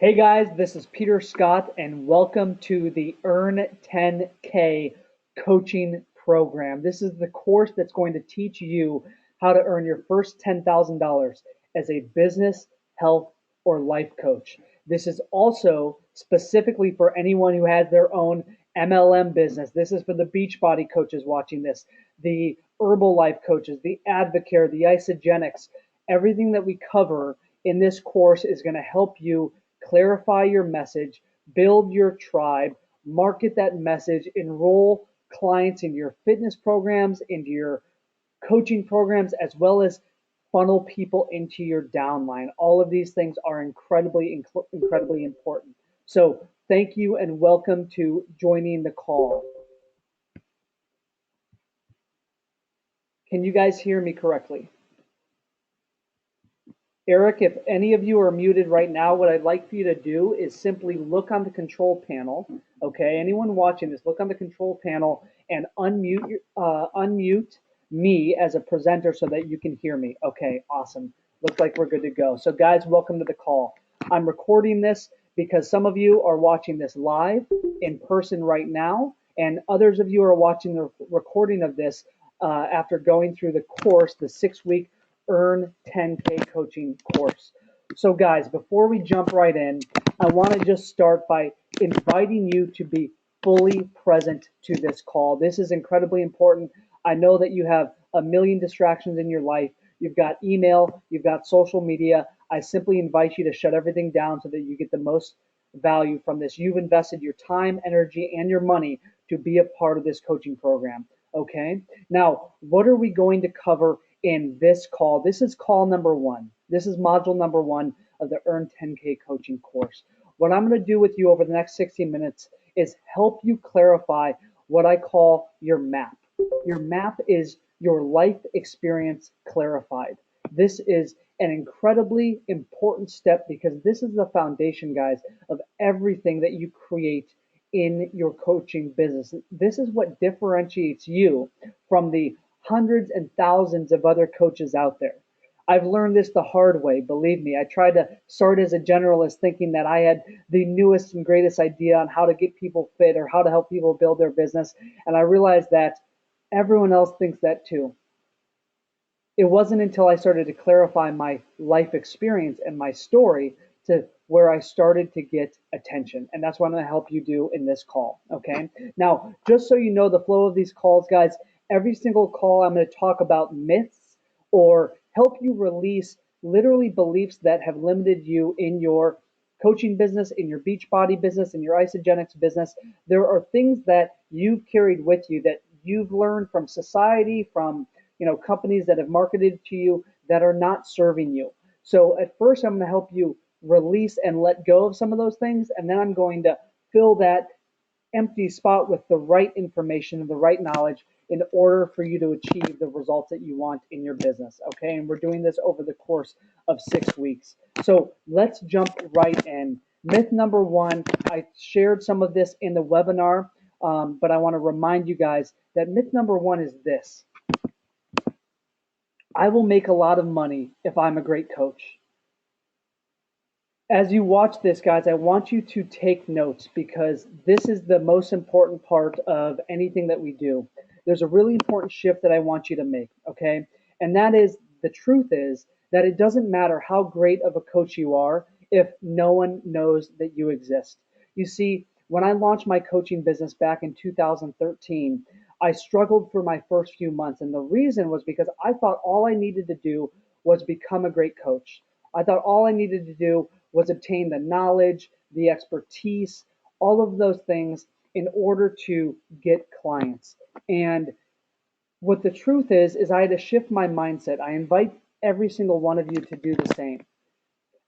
Hey guys, this is Peter Scott, and welcome to the Earn 10K coaching program. This is the course that's going to teach you how to earn your first $10,000 as a business, health, or life coach. This is also specifically for anyone who has their own MLM business. This is for the Beachbody coaches watching this, the Herbalife coaches, the Advocare, the Isogenics. Everything that we cover in this course is going to help you clarify your message, build your tribe, market that message, enroll clients in your fitness programs, into your coaching programs, as well as funnel people into your downline. All of these things are incredibly important. So thank you and welcome to joining the call. Can you guys hear me correctly? Eric, if any of you are muted right now, what I'd like for you to do is simply look on the control panel. Okay, anyone watching this, look on the control panel and unmute me as a presenter so that you can hear me. Okay, awesome. Looks like we're good to go. So guys, welcome to the call. I'm recording this because some of you are watching this live in person right now, and others of you are watching the recording of this after going through the course, the 6-week Earn 10K coaching course. So guys, before we jump right in, I want to just start by inviting you to be fully present to this call. This is incredibly important. I know that you have a million distractions in your life. You've got email, you've got social media. I simply invite you to shut everything down so that you get the most value from this. You've invested your time, energy, and your money to be a part of this coaching program. Okay. Now, what are we going to cover in this call? This is call number one. This is module number one of the Earn 10K coaching course. What I'm going to do with you over the next 60 minutes is help you clarify what I call your map. Your map is your life experience clarified. This is an incredibly important step because this is the foundation, guys, of everything that you create in your coaching business. This is what differentiates you from the hundreds and thousands of other coaches out there. I've learned this the hard way, believe me. I tried to start as a generalist thinking that I had the newest and greatest idea on how to get people fit or how to help people build their business. And I realized that everyone else thinks that too. It wasn't until I started to clarify my life experience and my story to where I started to get attention. And that's what I'm going to help you do in this call. Okay. Now, just so you know the flow of these calls, guys, every single call I'm going to talk about myths or help you release literally beliefs that have limited you in your coaching business, in your Beachbody business, in your Isogenics business. There are things that you've carried with you that you've learned from society, from companies that have marketed to you that are not serving you. So at first, I'm going to help you release and let go of some of those things, and then I'm going to fill that empty spot with the right information and the right knowledge in order for you to achieve the results that you want in your business. Okay, and we're doing this over the course of 6 weeks. So let's jump right in. Myth number one, I shared some of this in the webinar, but I want to remind you guys that myth number one is this: I will make a lot of money if I'm a great coach. As you watch this, guys, I want you to take notes because this is the most important part of anything that we do. There's a really important shift that I want you to make, okay? And that is, the truth is that it doesn't matter how great of a coach you are if no one knows that you exist. You see, when I launched my coaching business back in 2013, I struggled for my first few months. And the reason was because I thought all I needed to do was become a great coach. I thought all I needed to do was obtain the knowledge, the expertise, all of those things in order to get clients. And what the truth is I had to shift my mindset. I invite every single one of you to do the same.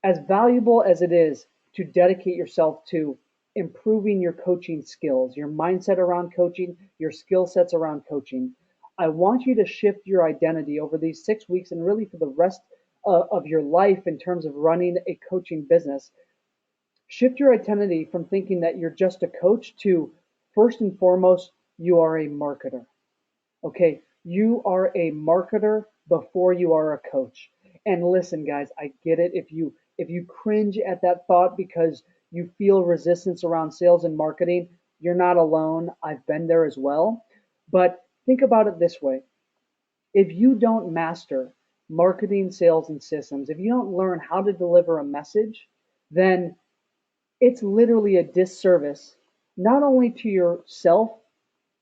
As valuable as it is to dedicate yourself to improving your coaching skills, your mindset around coaching, your skill sets around coaching, I want you to shift your identity over these 6 weeks and really for the rest of your life in terms of running a coaching business. Shift your identity from thinking that you're just a coach to, first and foremost, you are a marketer. Okay, you are a marketer before you are a coach. And listen, guys, I get it. If you If you cringe at that thought because you feel resistance around sales and marketing, you're not alone. I've been there as well. But think about it this way. If you don't master marketing, sales, and systems, if you don't learn how to deliver a message, then it's literally a disservice, not only to yourself,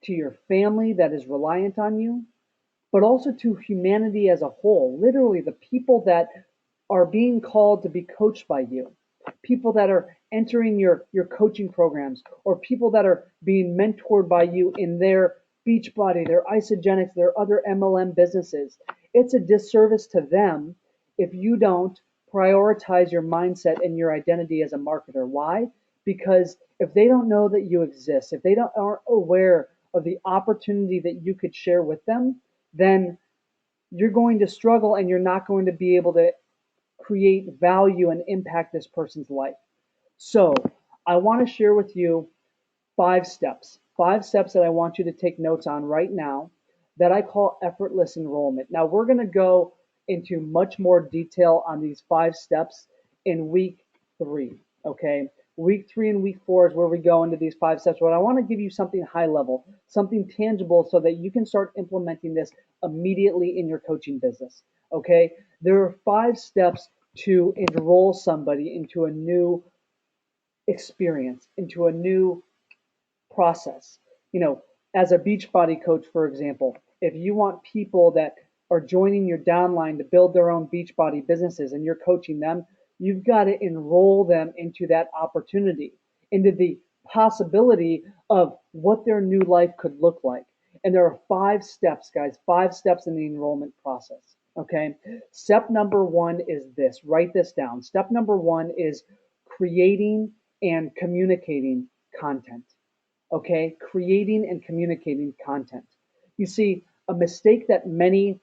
to your family that is reliant on you, but also to humanity as a whole. Literally, the people that are being called to be coached by you, people that are entering your coaching programs, or people that are being mentored by you in their Beachbody, their Isogenics, their other MLM businesses. It's a disservice to them if you don't prioritize your mindset and your identity as a marketer. Why? Because if they don't know that you exist, if they don't aren't aware of the opportunity that you could share with them, then you're going to struggle and you're not going to be able to create value and impact this person's life. So, I want to share with you 5 steps that I want you to take notes on right now that I call effortless enrollment. Now, we're going to go into much more detail on these 5 steps in week 3. Okay. Week 3 and week 4 is where we go into these 5 steps, but I want to give you something high level, something tangible so that you can start implementing this immediately in your coaching business. Okay. There are 5 steps to enroll somebody into a new experience, into a new process. You know, as a Beachbody coach, for example, if you want people that are joining your downline to build their own Beachbody businesses and you're coaching them, you've got to enroll them into that opportunity, into the possibility of what their new life could look like. And there are 5 steps, guys, 5 steps in the enrollment process. Okay. Step number 1 is this. Write this down. Step number 1 is creating and communicating content. Okay, creating and communicating content. You see, a mistake that many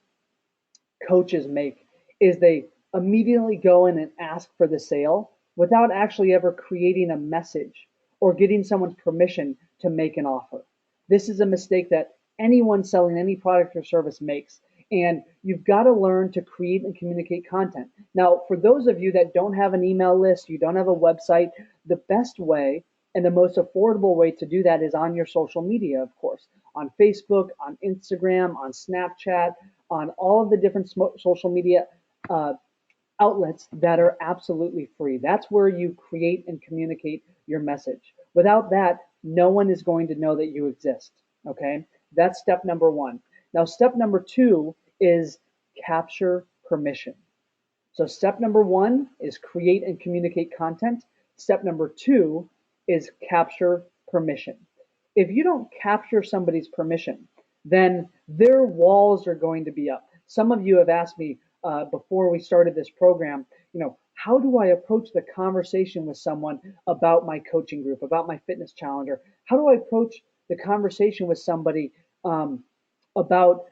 coaches make is they immediately go in and ask for the sale without actually ever creating a message or getting someone's permission to make an offer. This is a mistake that anyone selling any product or service makes. And you've got to learn to create and communicate content. Now, for those of you that don't have an email list, you don't have a website, the best way and the most affordable way to do that is on your social media, of course, on Facebook, on Instagram, on Snapchat, on all of the different social media uh, outlets that are absolutely free. That's where you create and communicate your message. Without that, no one is going to know that you exist. Okay, that's step number 1. Now, step number 2 is capture permission. So step number 1 is create and communicate content. Step number 2 is capture permission. If you don't capture somebody's permission, then their walls are going to be up. Some of you have asked me before we started this program, how do I approach the conversation with someone about my coaching group, about my fitness challenger? How do I approach the conversation with somebody about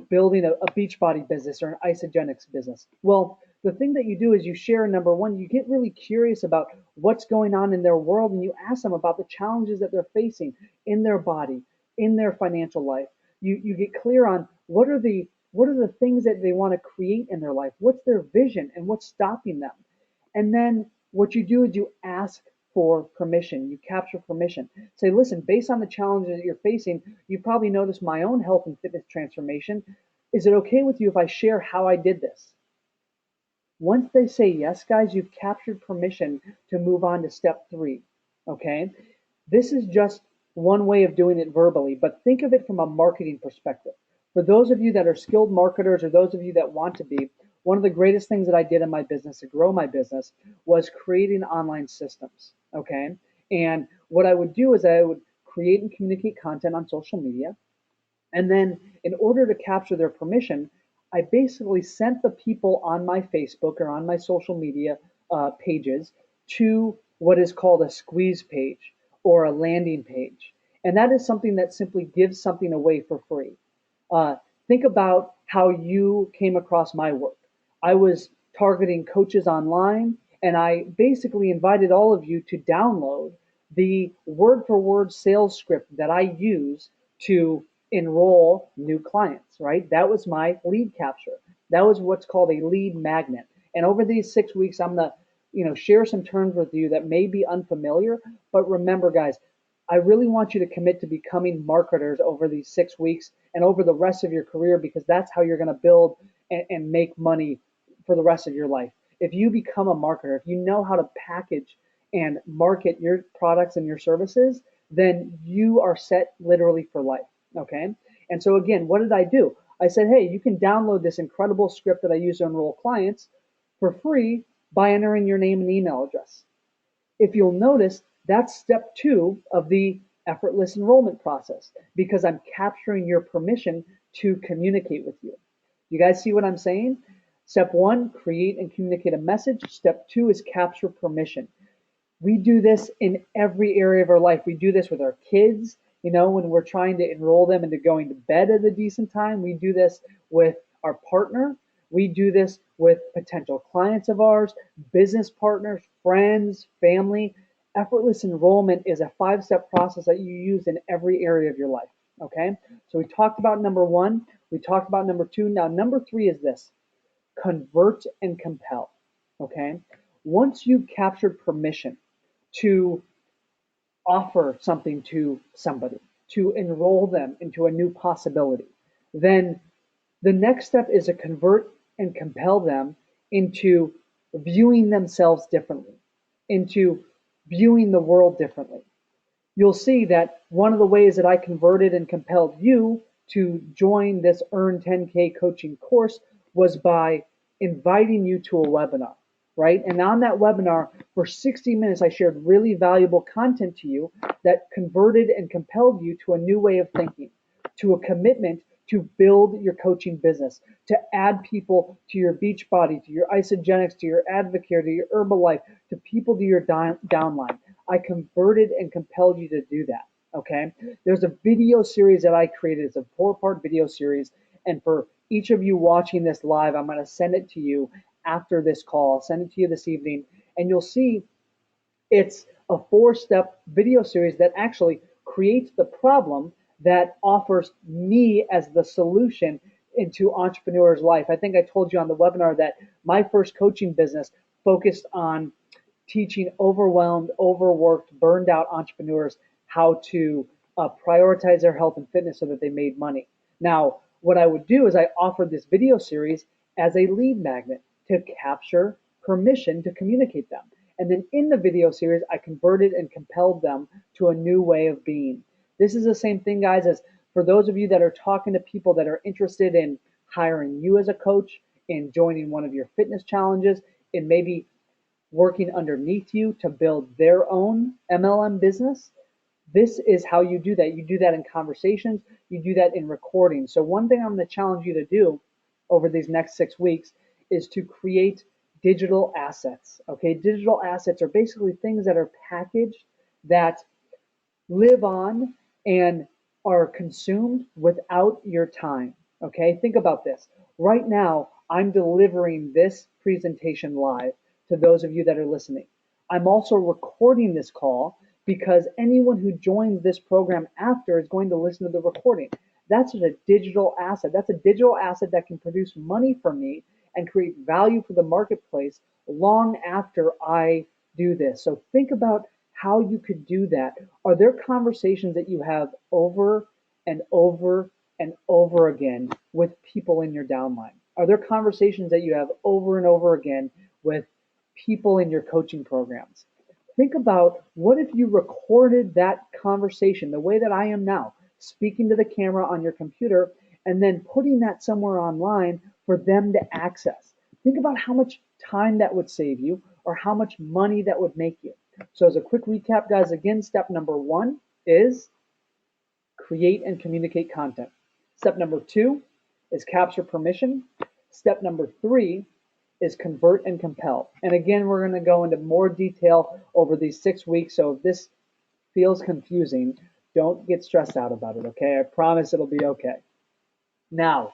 building a Beachbody business or an Isogenics business? Well, the thing that you do is you share, number 1, you get really curious about what's going on in their world, and you ask them about the challenges that they're facing in their body, in their financial life. You get clear on what are the things that they want to create in their life, what's their vision, and what's stopping them. And then what you do is you ask for permission. You capture permission. Say, listen, based on the challenges that you're facing, you probably noticed my own health and fitness transformation. Is it okay with you if I share how I did this? Once they say yes, guys, you've captured permission to move on to step 3. Okay? This is just one way of doing it verbally, but think of it from a marketing perspective. For those of you that are skilled marketers or those of you that want to be, one of the greatest things that I did in my business to grow my business was creating online systems. Okay? And what I would do is I would create and communicate content on social media. And then in order to capture their permission, I basically sent the people on my Facebook or on my social media pages to what is called a squeeze page or a landing page. And that is something that simply gives something away for free. Think about how you came across my work. I was targeting coaches online, and I basically invited all of you to download the word for word sales script that I use to enroll new clients, right? That was my lead capture. That was what's called a lead magnet. And over these 6 weeks, I'm the share some terms with you that may be unfamiliar. But remember, guys, I really want you to commit to becoming marketers over these 6 weeks and over the rest of your career, because that's how you're going to build and make money for the rest of your life. If you become a marketer, if you know how to package and market your products and your services, then you are set literally for life. Okay. And so, again, what did I do? I said, hey, you can download this incredible script that I use to enroll clients for free by entering your name and email address. If you'll notice, that's step 2 of the effortless enrollment process, because I'm capturing your permission to communicate with you. You guys see what I'm saying? Step 1, create and communicate a message. Step 2 is capture permission. We do this in every area of our life. We do this with our kids, when we're trying to enroll them into going to bed at a decent time. We do this with our partner. We do this with potential clients of ours, business partners, friends, family. Effortless enrollment is a 5-step process that you use in every area of your life. Okay. So we talked about number 1. We talked about number 2. Now, number 3 is this: convert and compel. Okay. Once you've captured permission to offer something to somebody, to enroll them into a new possibility, then the next step is to convert and compel them into viewing themselves differently, into viewing the world differently. You'll see that one of the ways that I converted and compelled you to join this Earn 10K coaching course was by inviting you to a webinar, right? And on that webinar, for 60 minutes, I shared really valuable content to you that converted and compelled you to a new way of thinking, to a commitment to build your coaching business, to add people to your Beachbody, to your Isagenix, to your Advocare, to your Herbalife, to people to your downline. I converted and compelled you to do that. Okay. There's a video series that I created. It's a 4-part video series. And for each of you watching this live, I'm going to send it to you after this call. I'll send it to you this evening. And you'll see it's a 4-step video series that actually creates the problem that offers me as the solution into entrepreneur's life. I think I told you on the webinar that my first coaching business focused on teaching overwhelmed, overworked, burned out entrepreneurs how to prioritize their health and fitness so that they made money. Now, what I would do is I offered this video series as a lead magnet to capture permission to communicate them. And then in the video series, I converted and compelled them to a new way of being. This is the same thing, guys, as for those of you that are talking to people that are interested in hiring you as a coach, in joining one of your fitness challenges, in maybe working underneath you to build their own MLM business. This is how you do that. You do that in conversations. You do that in recording. So one thing I'm going to challenge you to do over these next 6 weeks is to create digital assets. Okay, digital assets are basically things that are packaged, that live on and are consumed without your time. Okay, think about this. Right now, I'm delivering this presentation live to those of you that are listening. I'm also recording this call because anyone who joins this program after is going to listen to the recording. That's a digital asset. That's a digital asset that can produce money for me and create value for the marketplace long after I do this. So think about how you could do that. Are there conversations that you have over and over and over again with people in your downline? Are there conversations that you have over and over again with people in your coaching programs? Think about, what if you recorded that conversation the way that I am now, speaking to the camera on your computer, and then putting that somewhere online for them to access. Think about how much time that would save you, or how much money that would make you. So as a quick recap, guys, again, step number 1 is create and communicate content. Step number 2 is capture permission. Step number 3 is convert and compel. And again, we're going to go into more detail over these 6 weeks. So if this feels confusing, don't get stressed out about it, okay? I promise it'll be okay. Now,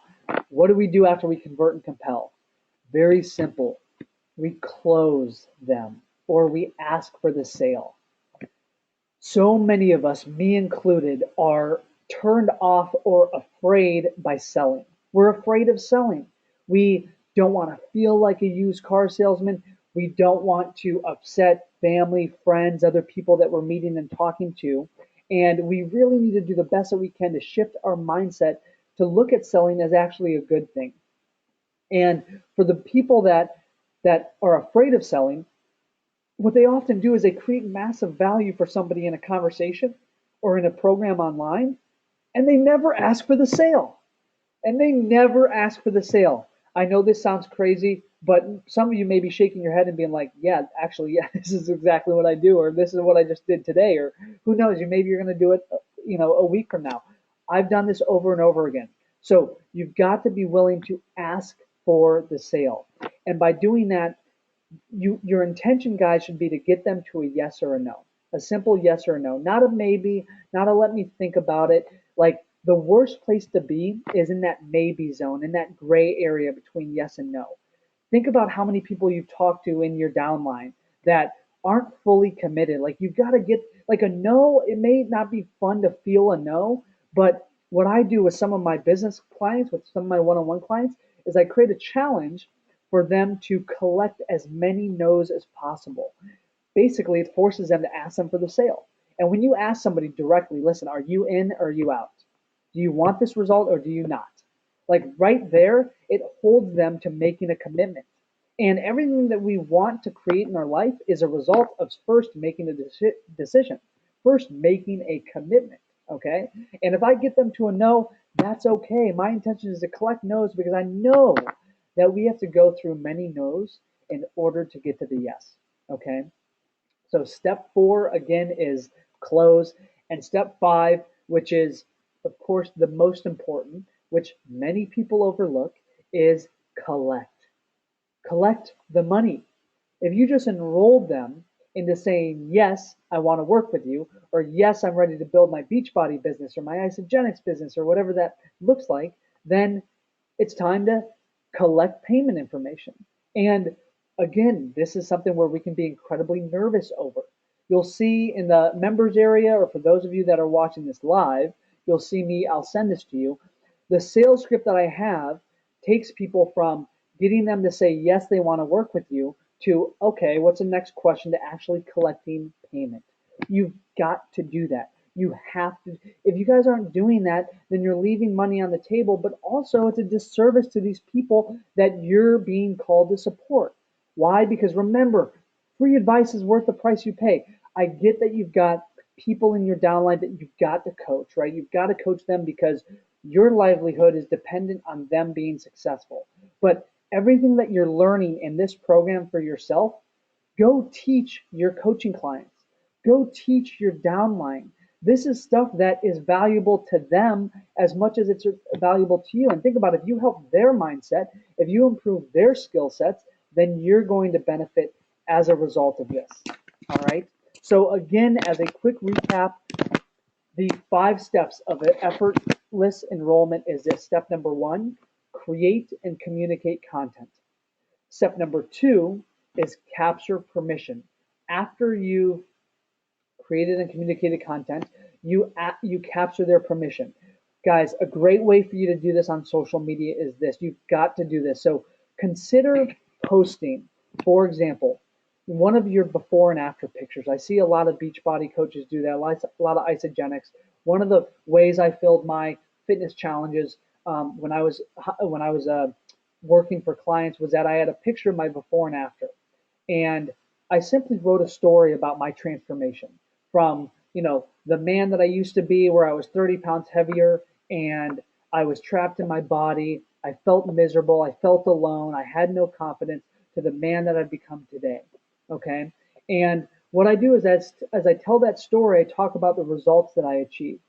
what do we do after we convert and compel? Very simple. We close them, or we ask for the sale. So many of us, me included, are turned off or afraid by selling. We're afraid of selling. We don't want to feel like a used car salesman. We don't want to upset family, friends, other people that we're meeting and talking to. And we really need to do the best that we can to shift our mindset to look at selling as actually a good thing. And for the people that are afraid of selling, what they often do is they create massive value for somebody in a conversation or in a program online, and they never ask for the sale. And they never ask for the sale. I know this sounds crazy, but some of you may be shaking your head and being like, yeah, actually, yeah, this is exactly what I do, or this is what I just did today, or who knows, maybe you're going to do it, a week from now. I've done this over and over again. So you've got to be willing to ask for the sale. And by doing that, your intention, guys, should be to get them to a yes or a no. A simple yes or a no, not a maybe, not a let me think about it. Like the worst place to be is in that maybe zone, in that gray area between yes and no. Think about how many people you talk to in your downline that aren't fully committed. Like you've got to get like a no. It may not be fun to feel a no, but what I do with some of my business clients, with some of my one-on-one clients, is I create a challenge for them to collect as many no's as possible. Basically, it forces them to ask them for the sale. And when you ask somebody directly, listen, are you in or are you out? Do you want this result or do you not? Like right there, it holds them to making a commitment. And everything that we want to create in our life is a result of first making a decision, first making a commitment. Okay. And if I get them to a no, that's okay. My intention is to collect no's because I know that we have to go through many no's in order to get to the yes. Okay. So step 4 again is close, and step 5, which is of course the most important, which many people overlook, is collect. Collect the money. If you just enrolled them into saying, yes, I want to work with you, or yes, I'm ready to build my Beachbody business or my Isagenix business or whatever that looks like, then it's time to collect payment information. And again, this is something where we can be incredibly nervous over. You'll see in the members area, or for those of you that are watching this live, you'll see me, I'll send this to you. The sales script that I have takes people from getting them to say, yes, they want to work with you, to, okay, what's the next question, to actually collecting payment. You've got to do that. You have to. If you guys aren't doing that, then you're leaving money on the table, but also it's a disservice to these people that you're being called to support. Why? Because remember, free advice is worth the price you pay. I get that you've got people in your downline that you've got to coach, right? You've got to coach them because your livelihood is dependent on them being successful. But everything that you're learning in this program for yourself, go teach your coaching clients. Go teach your downline. This is stuff that is valuable to them as much as it's valuable to you. And think about it, if you help their mindset, if you improve their skill sets, then you're going to benefit as a result of this. All right. So again, as a quick recap, the 5 steps of an effortless enrollment is this. Step number 1, create and communicate content. Step number 2 is capture permission. After you've created and communicated content, you capture their permission. Guys, a great way for you to do this on social media is this. You've got to do this. So consider posting, for example, one of your before and after pictures. I see a lot of Beachbody coaches do that, a lot of Isagenix. One of the ways I filled my fitness challenges when I was working for clients was that I had a picture of my before and after, and I simply wrote a story about my transformation from, the man that I used to be, where I was 30 pounds heavier and I was trapped in my body. I felt miserable. I felt alone. I had no confidence, to the man that I've become today. Okay. And what I do is, as I tell that story, I talk about the results that I achieved.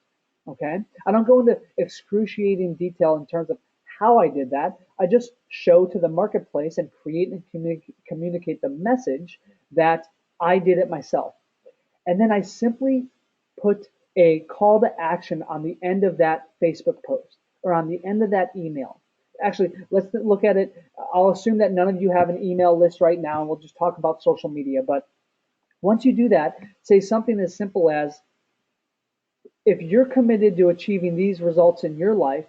Okay. I don't go into excruciating detail in terms of how I did that. I just show to the marketplace and create and communicate the message that I did it myself. And then I simply put a call to action on the end of that Facebook post or on the end of that email. Actually, let's look at it. I'll assume that none of you have an email list right now, and we'll just talk about social media. But once you do that, say something as simple as, if you're committed to achieving these results in your life,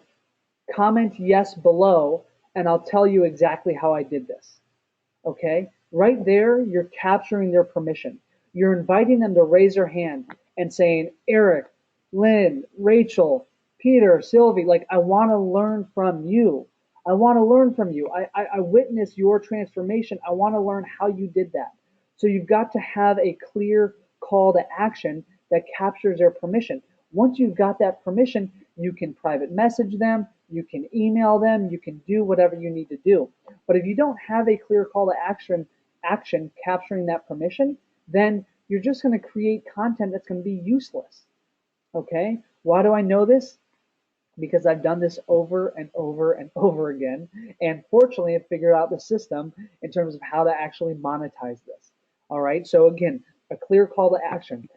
comment yes below, and I'll tell you exactly how I did this. Okay? Right there, you're capturing their permission. You're inviting them to raise their hand and saying, Eric, Lynn, Rachel, Peter, Sylvie, like, I want to learn from you. I want to learn from you. I witnessed your transformation. I want to learn how you did that. So you've got to have a clear call to action that captures their permission. Once you've got that permission, you can private message them, you can email them, you can do whatever you need to do. But if you don't have a clear call to action capturing that permission, then you're just going to create content that's going to be useless. Okay? Why do I know this? Because I've done this over and over and over again. And fortunately, I've figured out the system in terms of how to actually monetize this. All right. So, again, a clear call to action.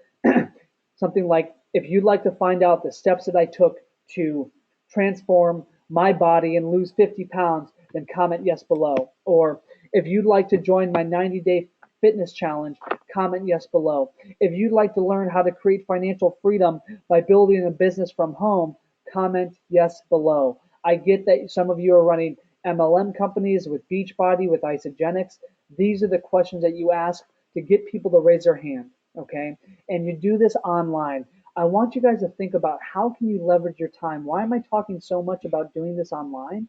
Something like, if you'd like to find out the steps that I took to transform my body and lose 50 pounds, then comment yes below. Or if you'd like to join my 90-day fitness challenge, comment yes below. If you'd like to learn how to create financial freedom by building a business from home, comment yes below. I get that some of you are running MLM companies with Beachbody, with Isagenix. These are the questions that you ask to get people to raise their hand, okay? And you do this online. I want you guys to think about, how can you leverage your time? Why am I talking so much about doing this online?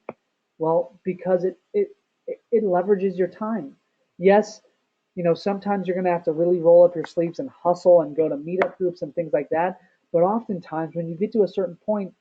Well, because it leverages your time. Yes, sometimes you're going to have to really roll up your sleeves and hustle and go to meetup groups and things like that. But oftentimes, when you get to a certain point,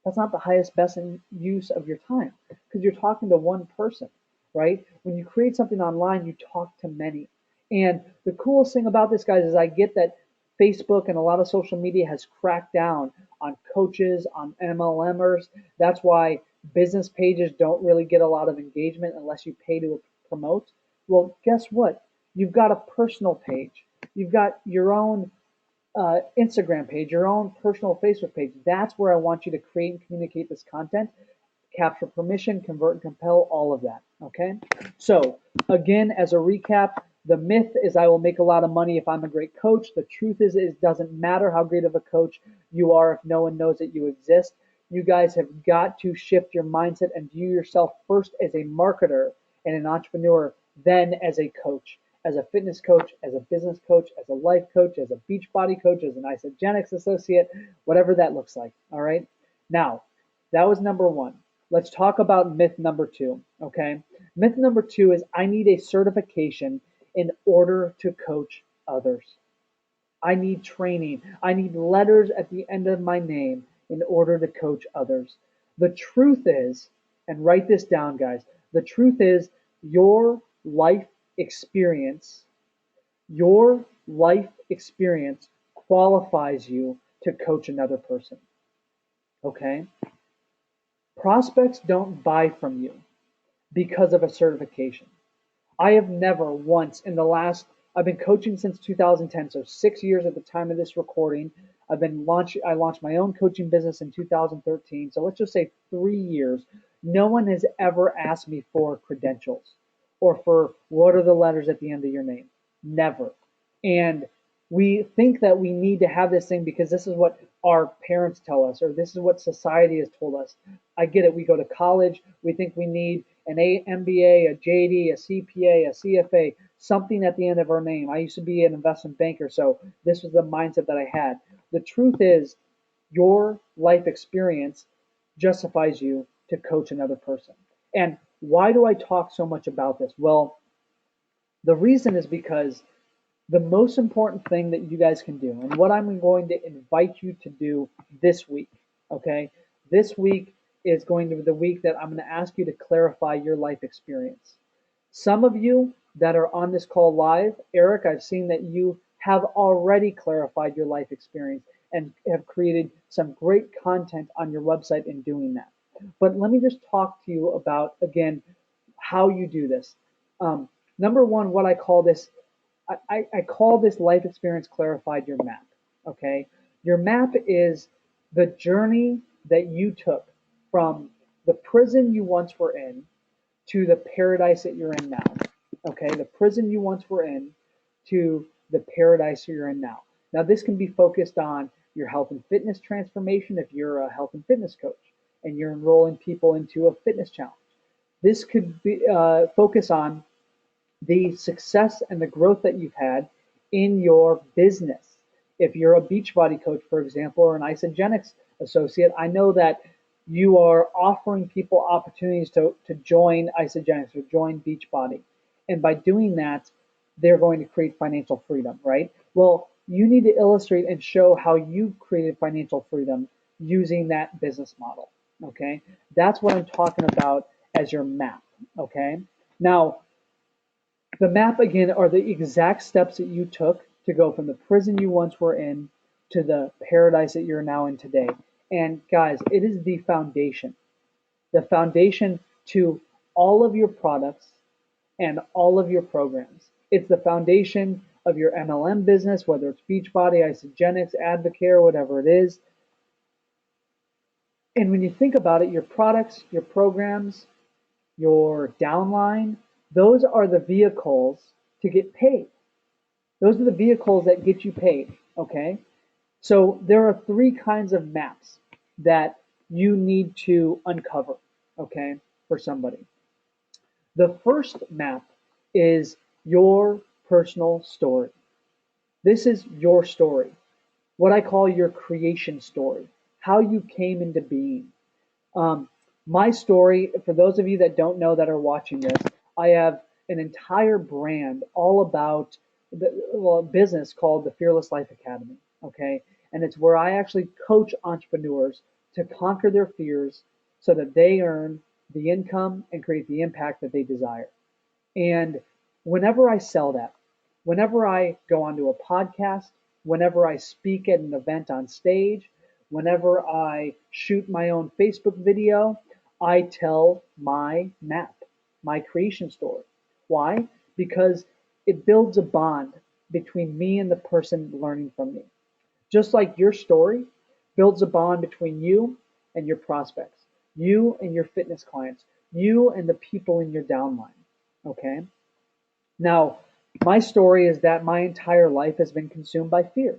that's not the highest best use of your time, because you're talking to one person, right? When you create something online, you talk to many. And the coolest thing about this, guys, is I get that Facebook and a lot of social media has cracked down on coaches, on MLMers. That's why business pages don't really get a lot of engagement unless you pay to promote. Well, guess what? You've got a personal page. You've got your own Instagram page, your own personal Facebook page. That's where I want you to create and communicate this content, capture permission, convert and compel, all of that. Okay. So again, as a recap, the myth is I will make a lot of money if I'm a great coach. The truth is, it doesn't matter how great of a coach you are if no one knows that you exist. You guys have got to shift your mindset and view yourself first as a marketer and an entrepreneur, then as a coach, as a fitness coach, as a business coach, as a life coach, as a Beachbody coach, as an Isagenix associate, whatever that looks like. All right. Now, that was number one. Let's talk about myth number two. Okay. Myth number two is I need a certification in order to coach others. I need training. I need letters at the end of my name in order to coach others. The truth is, and write this down, guys, the truth is your life experience, your life experience qualifies you to coach another person. Okay? Prospects don't buy from you because of a certification. I have never once in the last, I've been coaching since 2010, so 6 years at the time of this recording. I launched my own coaching business in 2013. So let's just say 3 years. No one has ever asked me for credentials or for what are the letters at the end of your name. Never. And we think that we need to have this thing because this is what our parents tell us, or this is what society has told us. I get it. We go to college. We think we need an MBA, a JD, a CPA, a CFA, something at the end of our name. I used to be an investment banker, so this was the mindset that I had. The truth is, your life experience justifies you to coach another person. And why do I talk so much about this? Well, the reason is because the most important thing that you guys can do, and what I'm going to invite you to do this week, okay? This week is going to be the week that I'm going to ask you to clarify your life experience. Some of you that are on this call live, Eric, I've seen that you have already clarified your life experience and have created some great content on your website in doing that. But let me just talk to you about, again, how you do this. Number one, what I call this, I call this life experience clarified your map. Okay. Your map is the journey that you took from the prison you once were in to the paradise that you're in now. Okay. The prison you once were in to the paradise you're in now. Now, this can be focused on your health and fitness transformation if you're a health and fitness coach and you're enrolling people into a fitness challenge. This could be focus on the success and the growth that you've had in your business. If you're a Beachbody coach, for example, or an Isogenics associate, I know that you are offering people opportunities to join Isogenics or join Beachbody. And by doing that, they're going to create financial freedom, right? Well, you need to illustrate and show how you've created financial freedom using that business model. Okay. That's what I'm talking about as your map. Okay. Now, the map again are the exact steps that you took to go from the prison you once were in to the paradise that you're now in today. And guys, it is the foundation to all of your products and all of your programs. It's the foundation of your MLM business, whether it's Beachbody, Isogenics, Advocare, whatever it is. And when you think about it, your products, your programs, your downline, those are the vehicles to get paid. Those are the vehicles that get you paid, okay? So there are three kinds of maps that you need to uncover, okay, for somebody. The first map is your personal story. This is your story, what I call your creation story, how you came into being. Um, my story, for those of you that don't know that are watching this, I have an entire brand all about a business called the Fearless Life Academy. Okay. And it's where I actually coach entrepreneurs to conquer their fears so that they earn the income and create the impact that they desire. And whenever I sell that, whenever I go onto a podcast, whenever I speak at an event on stage, whenever I shoot my own Facebook video, I tell my map, my creation story. Why? Because it builds a bond between me and the person learning from me. Just like your story builds a bond between you and your prospects, you and your fitness clients, you and the people in your downline. Okay. Now, my story is that my entire life has been consumed by fear.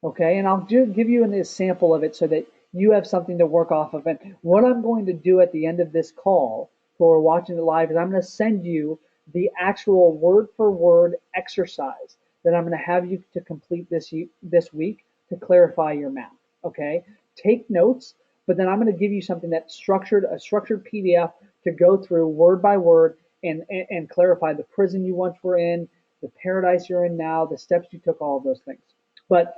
Okay. And I'll give you an example of it so that you have something to work off of. And what I'm going to do at the end of this call for watching it live is I'm going to send you the actual word for word exercise that I'm going to have you to complete this week to clarify your map. Okay. Take notes, but then I'm going to give you something that's structured, a structured PDF to go through word by word and clarify the prison you once were in, the paradise you're in now, the steps you took, all of those things. But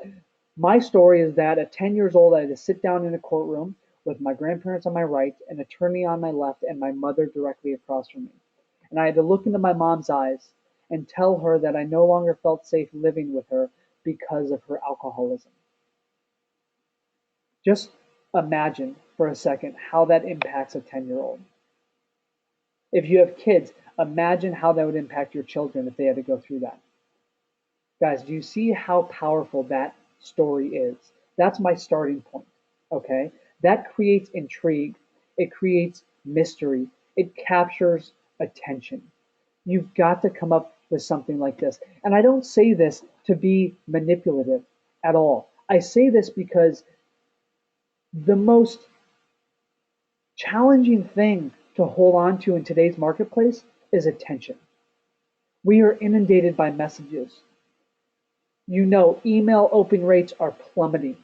my story is that at 10 years old, I had to sit down in a courtroom with my grandparents on my right, an attorney on my left, and my mother directly across from me. And I had to look into my mom's eyes and tell her that I no longer felt safe living with her because of her alcoholism. Just imagine for a second how that impacts a 10-year-old. If you have kids, imagine how that would impact your children if they had to go through that. Guys, do you see how powerful that story is? That's my starting point. Okay? That creates intrigue. It creates mystery. It captures attention. You've got to come up with something like this. And I don't say this to be manipulative at all. I say this because the most challenging thing to hold on to in today's marketplace is attention. We are inundated by messages. You know, email open rates are plummeting.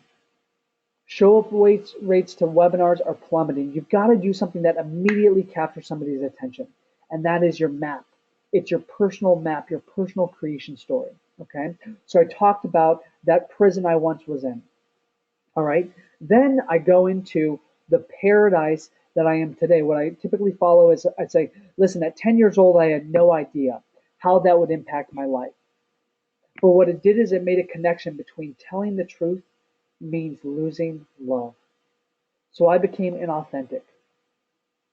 Show up rates to webinars are plummeting. You've got to do something that immediately captures somebody's attention, and that is your map. It's your personal map, your personal creation story. Okay, so I talked about that prison I once was in. All right, then I go into the paradise that I am today. What I typically follow is I'd say, listen, at 10 years old, I had no idea how that would impact my life. But what it did is it made a connection between telling the truth means losing love. So I became inauthentic.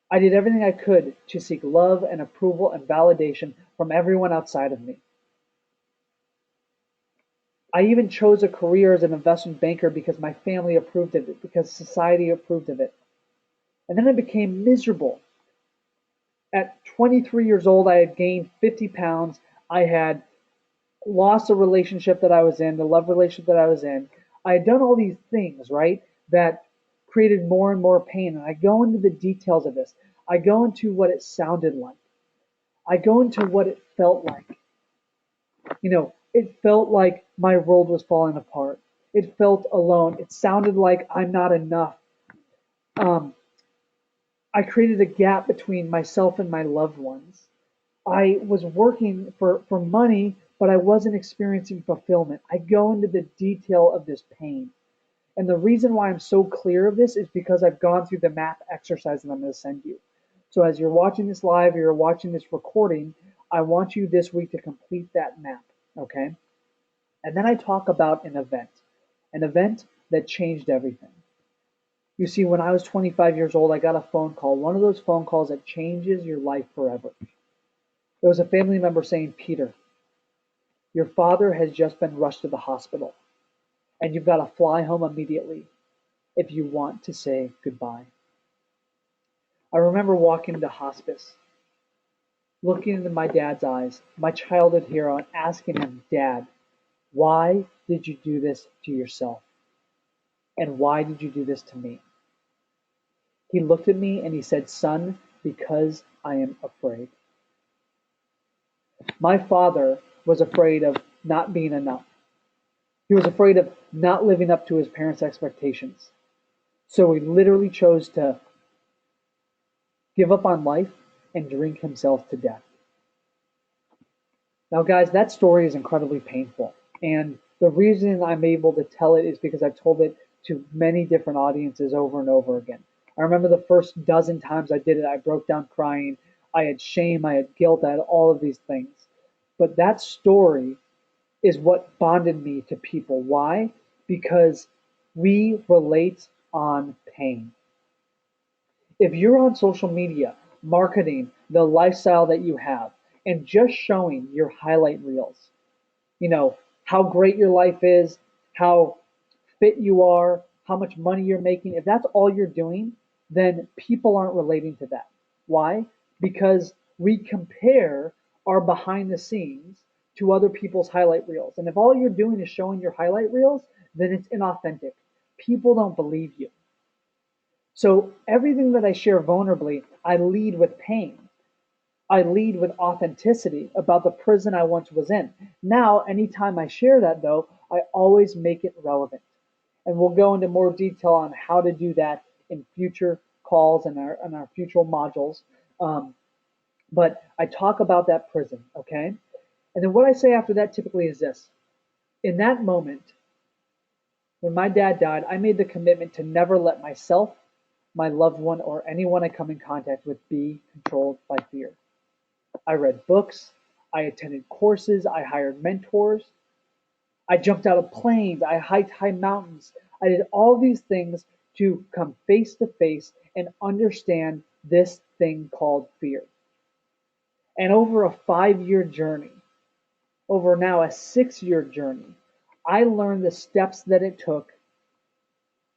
I did everything I could to seek love and approval and validation from everyone outside of me. I even chose a career as an investment banker because my family approved of it, because society approved of it. And then I became miserable. At 23 years old, I had gained 50 pounds. I had lost a relationship that I was in, the love relationship that I was in. I had done all these things, right, that created more and more pain. And I go into the details of this. I go into what it sounded like. I go into what it felt like. It felt like my world was falling apart. It felt alone. It sounded like I'm not enough. Um, I created a gap between myself and my loved ones. I was working for money, but I wasn't experiencing fulfillment. I go into the detail of this pain. And the reason why I'm so clear of this is because I've gone through the map exercise that I'm going to send you. So as you're watching this live or you're watching this recording, I want you this week to complete that map. Okay. And then I talk about an event that changed everything. You see, when I was 25 years old, I got a phone call, one of those phone calls that changes your life forever. It was a family member saying, Peter, your father has just been rushed to the hospital, and you've got to fly home immediately if you want to say goodbye. I remember walking into hospice, looking into my dad's eyes, my childhood hero, and asking him, Dad, why did you do this to yourself? And why did you do this to me? He looked at me and he said, Son, because I am afraid. My father was afraid of not being enough. He was afraid of not living up to his parents' expectations. So he literally chose to give up on life and drink himself to death. Now, guys, that story is incredibly painful. And the reason I'm able to tell it is because I've told it to many different audiences over and over again. I remember the first dozen times I did it, I broke down crying. I had shame, I had guilt, I had all of these things. But that story is what bonded me to people. Why? Because we relate on pain. If you're on social media marketing the lifestyle that you have and just showing your highlight reels, how great your life is, how fit you are, how much money you're making, if that's all you're doing, then people aren't relating to that. Why? Because we compare our behind the scenes to other people's highlight reels. And if all you're doing is showing your highlight reels, then it's inauthentic. People don't believe you. So everything that I share vulnerably, I lead with pain. I lead with authenticity about the prison I once was in. Now, anytime I share that, though, I always make it relevant. And we'll go into more detail on how to do that in future calls and our future modules. Um, but I talk about that prison, okay? And then what I say after that typically is this. In that moment, when my dad died, I made the commitment to never let myself, my loved one, or anyone I come in contact with be controlled by fear. I read books, I attended courses, I hired mentors, I jumped out of planes, I hiked high mountains. I did all these things to come face to face and understand this thing called fear. And over a 5 year journey, over now a 6 year journey, I learned the steps that it took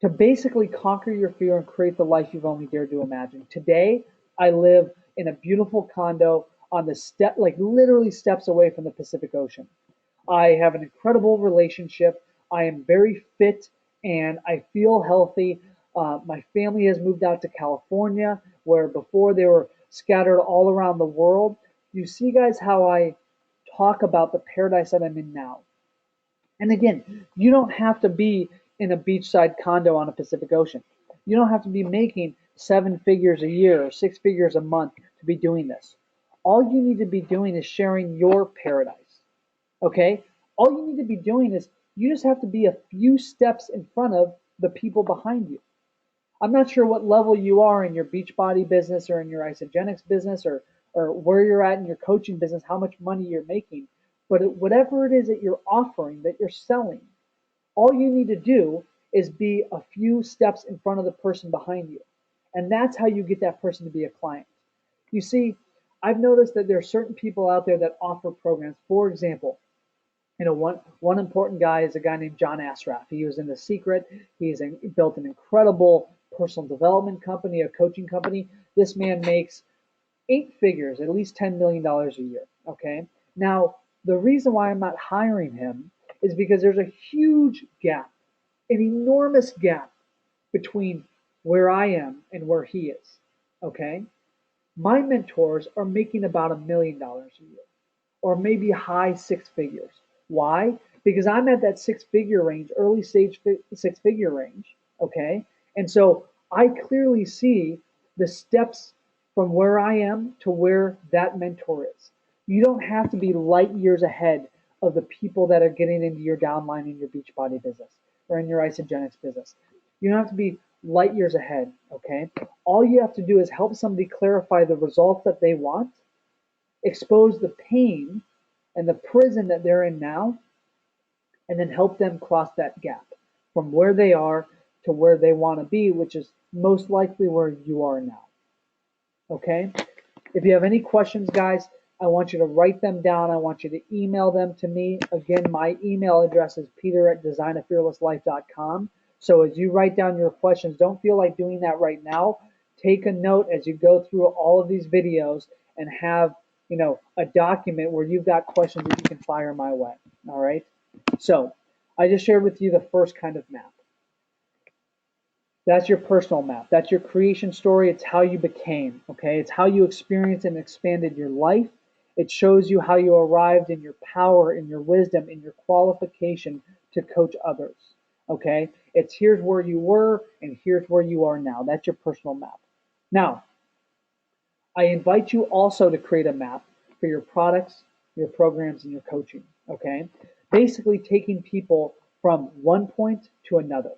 to basically conquer your fear and create the life you've only dared to imagine. Today, I live in a beautiful condo on the step, like literally steps away from the Pacific Ocean. I have an incredible relationship. I am very fit and I feel healthy. My family has moved out to California, where before they were scattered all around the world. You see, guys, how I talk about the paradise that I'm in now. And again, you don't have to be in a beachside condo on a Pacific Ocean. You don't have to be making 7 figures a year or 6 figures a month to be doing this. All you need to be doing is sharing your paradise. Okay? All you need to be doing is you just have to be a few steps in front of the people behind you. I'm not sure what level you are in your Beachbody business or in your Isogenics business or where you're at in your coaching business, how much money you're making. But whatever it is that you're offering, that you're selling, all you need to do is be a few steps in front of the person behind you. And that's how you get that person to be a client. You see, I've noticed that there are certain people out there that offer programs. For example, one important guy is a guy named John Assaraf. He was in The Secret. Built an incredible personal development company, a coaching company. This man makes 8 figures, at least $10 million a year. Okay. Now, the reason why I'm not hiring him is because there's a huge gap, an enormous gap between where I am and where he is. Okay. My mentors are making about $1 million a year, or maybe high six figures. Why? Because I'm at that six figure range, early stage six figure range. Okay. And so I clearly see the steps from where I am to where that mentor is. You don't have to be light years ahead of the people that are getting into your downline in your Beachbody business or in your Isogenics business. You don't have to be light years ahead. Okay. All you have to do is help somebody clarify the results that they want, expose the pain and the prison that they're in now, and then help them cross that gap from where they are to where they want to be, which is most likely where you are now. Okay? If you have any questions, guys, I want you to write them down. I want you to email them to me. Again, my email address is peter@designafearlesslife.com. So as you write down your questions, don't feel like doing that right now. Take a note as you go through all of these videos and have, a document where you've got questions that you can fire my way. All right. So I just shared with you the first kind of map. That's your personal map. That's your creation story. It's how you became, okay? It's how you experienced and expanded your life. It shows you how you arrived in your power, in your wisdom, in your qualification to coach others, okay? It's here's where you were and here's where you are now. That's your personal map. Now, I invite you also to create a map for your products, your programs, and your coaching, okay? Basically taking people from one point to another,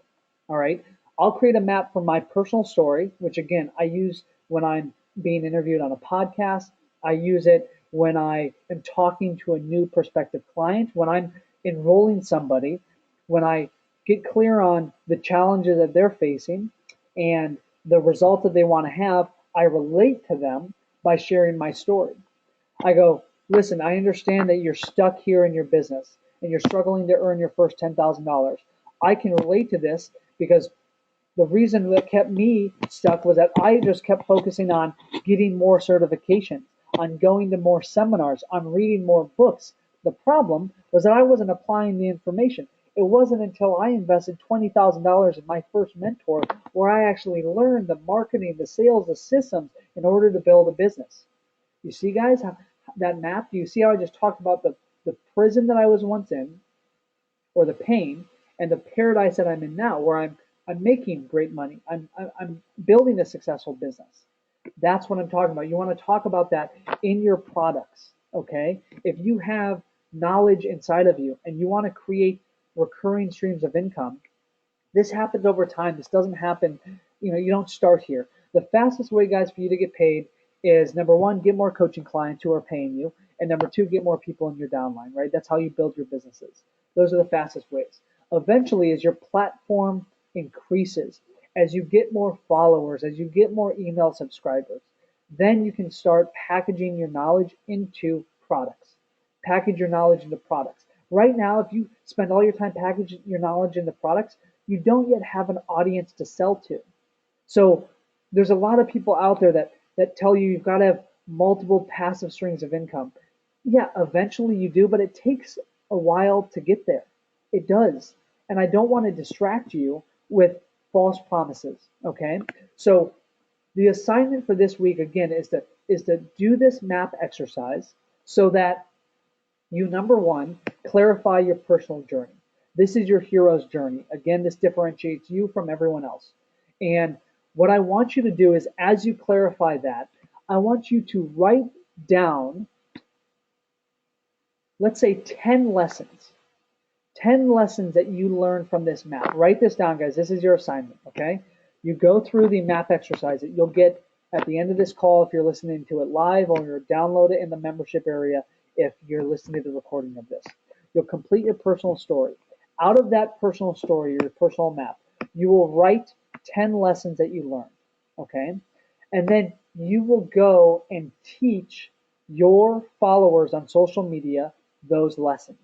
all right? I'll create a map for my personal story, which again, I use when I'm being interviewed on a podcast. I use it when I am talking to a new prospective client, when I'm enrolling somebody, when I get clear on the challenges that they're facing and the result that they want to have. I relate to them by sharing my story. I go, listen, I understand that you're stuck here in your business and you're struggling to earn your first $10,000. I can relate to this because the reason that kept me stuck was that I just kept focusing on getting more certifications, on going to more seminars, on reading more books. The problem was that I wasn't applying the information. It wasn't until I invested $20,000 in my first mentor where I actually learned the marketing, the sales, the systems in order to build a business. You see, guys, that map? Do you see how I just talked about the prison that I was once in, or the pain, and the paradise that I'm in now, where I'm making great money. I'm building a successful business. That's what I'm talking about. You want to talk about that in your products, okay? If you have knowledge inside of you and you want to create recurring streams of income, this happens over time. This doesn't happen, you don't start here. The fastest way, guys, for you to get paid is number one, get more coaching clients who are paying you, and number two, get more people in your downline, right? That's how you build your businesses. Those are the fastest ways. Eventually, as your platform increases, as you get more followers, as you get more email subscribers, then you can start packaging your knowledge into products. Package your knowledge into products. Right now, if you spend all your time packaging your knowledge into products, you don't yet have an audience to sell to. So there's a lot of people out there that tell you you've got to have multiple passive streams of income. Yeah, eventually you do, but it takes a while to get there. It does. And I don't want to distract you with false promises. Okay. So the assignment for this week again is to do this map exercise so that you, number one, clarify your personal journey. This is your hero's journey. Again, this differentiates you from everyone else. And what I want you to do is, as you clarify that, I want you to write down, let's say 10 lessons. 10 lessons that you learn from this map. Write this down, guys. This is your assignment, okay? You go through the map exercise that you'll get at the end of this call if you're listening to it live, or you'll download it in the membership area if you're listening to the recording of this. You'll complete your personal story. Out of that personal story, your personal map, you will write 10 lessons that you learned, okay? And then you will go and teach your followers on social media those lessons.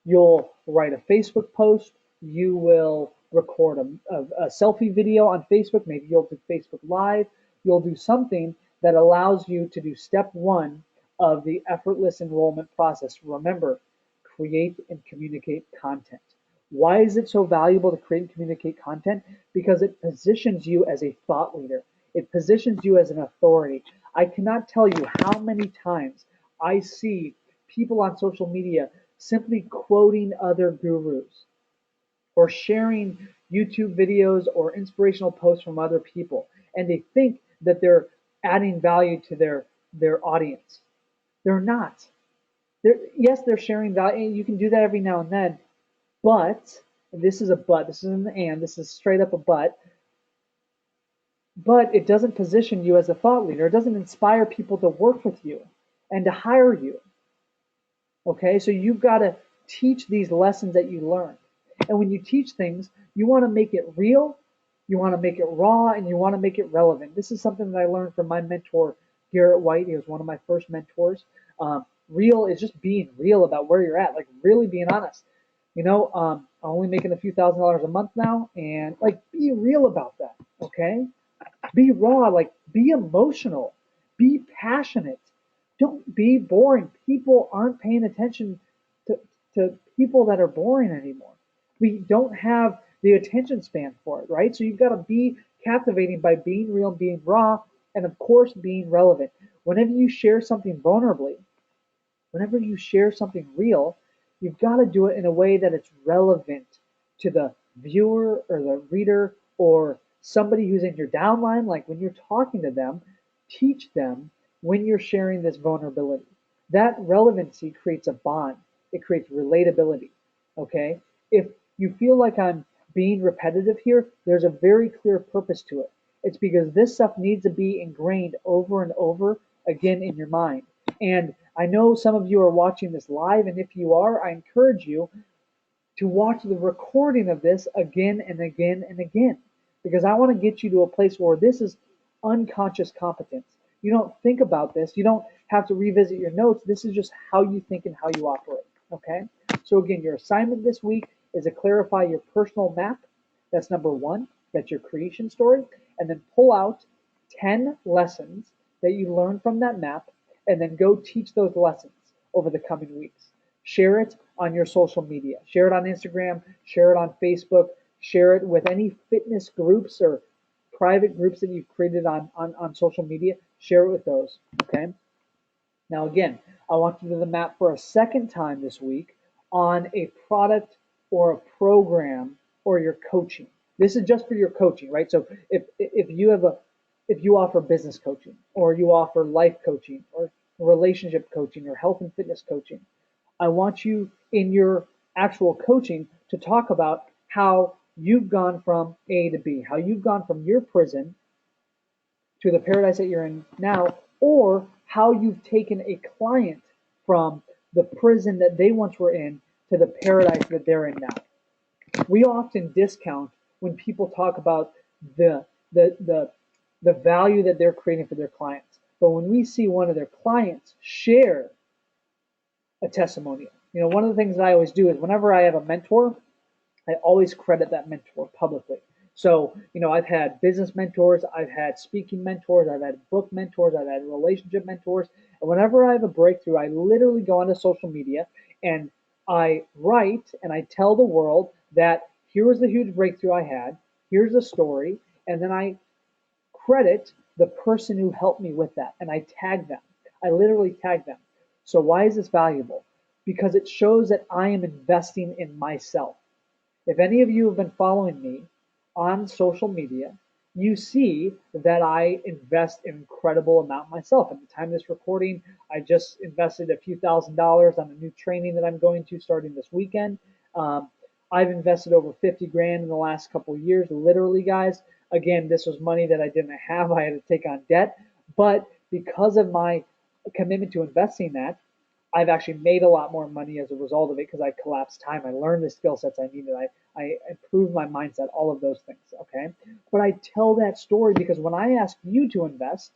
You'll write a Facebook post. You will record a selfie video on Facebook. Maybe you'll do Facebook Live. You'll do something that allows you to do step one of the effortless enrollment process. Remember, create and communicate content. Why is it so valuable to create and communicate content? Because it positions you as a thought leader. It positions you as an authority. I cannot tell you how many times I see people on social media simply quoting other gurus or sharing YouTube videos or inspirational posts from other people, and they think that they're adding value to their audience. They're not. Yes, they're sharing value. And you can do that every now and then, but this is a but. This isn't an and. This is straight up a but. But it doesn't position you as a thought leader. It doesn't inspire people to work with you and to hire you. Okay, so you've got to teach these lessons that you learn. And when you teach things, you want to make it real, you want to make it raw, and you want to make it relevant. This is something that I learned from my mentor, Garrett White. He was one of my first mentors. Real is just being real about where you're at, like really being honest. I'm only making a few $1,000s a month now, and like be real about that, okay? Be raw, like be emotional, be passionate. Don't be boring. People aren't paying attention to, to people that are boring anymore. We don't have the attention span for it, right? So you've got to be captivating by being real, being raw, and of course being relevant. Whenever you share something vulnerably, whenever you share something real, you've got to do it in a way that it's relevant to the viewer or the reader or somebody who's in your downline. Like when you're talking to them, teach them when you're sharing this vulnerability. That relevancy creates a bond, it creates relatability. Okay? If you feel like I'm being repetitive here, there's a very clear purpose to it. It's because this stuff needs to be ingrained over and over again in your mind. And I know some of you are watching this live, and if you are, I encourage you to watch the recording of this again and again and again, because I want to get you to a place where this is unconscious competence. You don't think about this, you don't have to revisit your notes. This is just how you think and how you operate. Okay? So, again, your assignment this week is to clarify your personal map. That's number one. That's your creation story. And then pull out 10 lessons that you learn from that map, and then go teach those lessons over the coming weeks. Share it on your social media. Share it on Instagram, share it on Facebook, share it with any fitness groups or private groups that you've created on social media. Share it with those. Okay. Now, again, I want you to do the map for a second time this week on a product or a program or your coaching. This is just for your coaching, right? So if you offer business coaching or you offer life coaching or relationship coaching or health and fitness coaching, I want you in your actual coaching to talk about how you've gone from A to B, how you've gone from your prison to the paradise that you're in now, or how you've taken a client from the prison that they once were in to the paradise that they're in now. We often discount when people talk about the the the the value that they're creating for their clients. But when we see one of their clients share a testimonial, one of the things that I always do is whenever I have a mentor, I always credit that mentor publicly. So, I've had business mentors, I've had speaking mentors, I've had book mentors, I've had relationship mentors. And whenever I have a breakthrough, I literally go onto social media and I write and I tell the world that here was the huge breakthrough I had, here's the story, and then I credit the person who helped me with that and I tag them. I literally tag them. So, why is this valuable? Because it shows that I am investing in myself. If any of you have been following me on social media, you see that I invest an incredible amount myself. At the time of this recording, I just invested a few $1,000s on a new training that I'm going to starting this weekend. I've invested over 50 grand in the last couple of years, literally, guys. Again, this was money that I didn't have. I had to take on debt. But because of my commitment to investing that, I've actually made a lot more money as a result of it because I collapsed time. I learned the skill sets I needed. I improved my mindset, all of those things. Okay. But I tell that story because when I ask you to invest,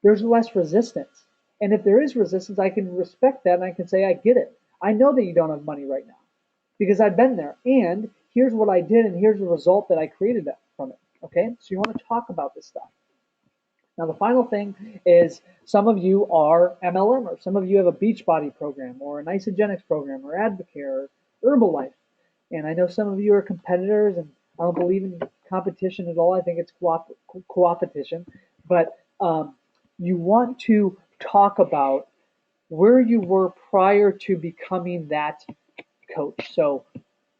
there's less resistance. And if there is resistance, I can respect that and I can say, I get it. I know that you don't have money right now because I've been there. And here's what I did, and here's the result that I created from it. Okay. So you want to talk about this stuff. Now, the final thing is some of you are MLMers. Some of you have a Beachbody program or an Isogenics program or Advocare or Herbalife. And I know some of you are competitors and I don't believe in competition at all. I think it's coopetition. But you want to talk about where you were prior to becoming that coach. So,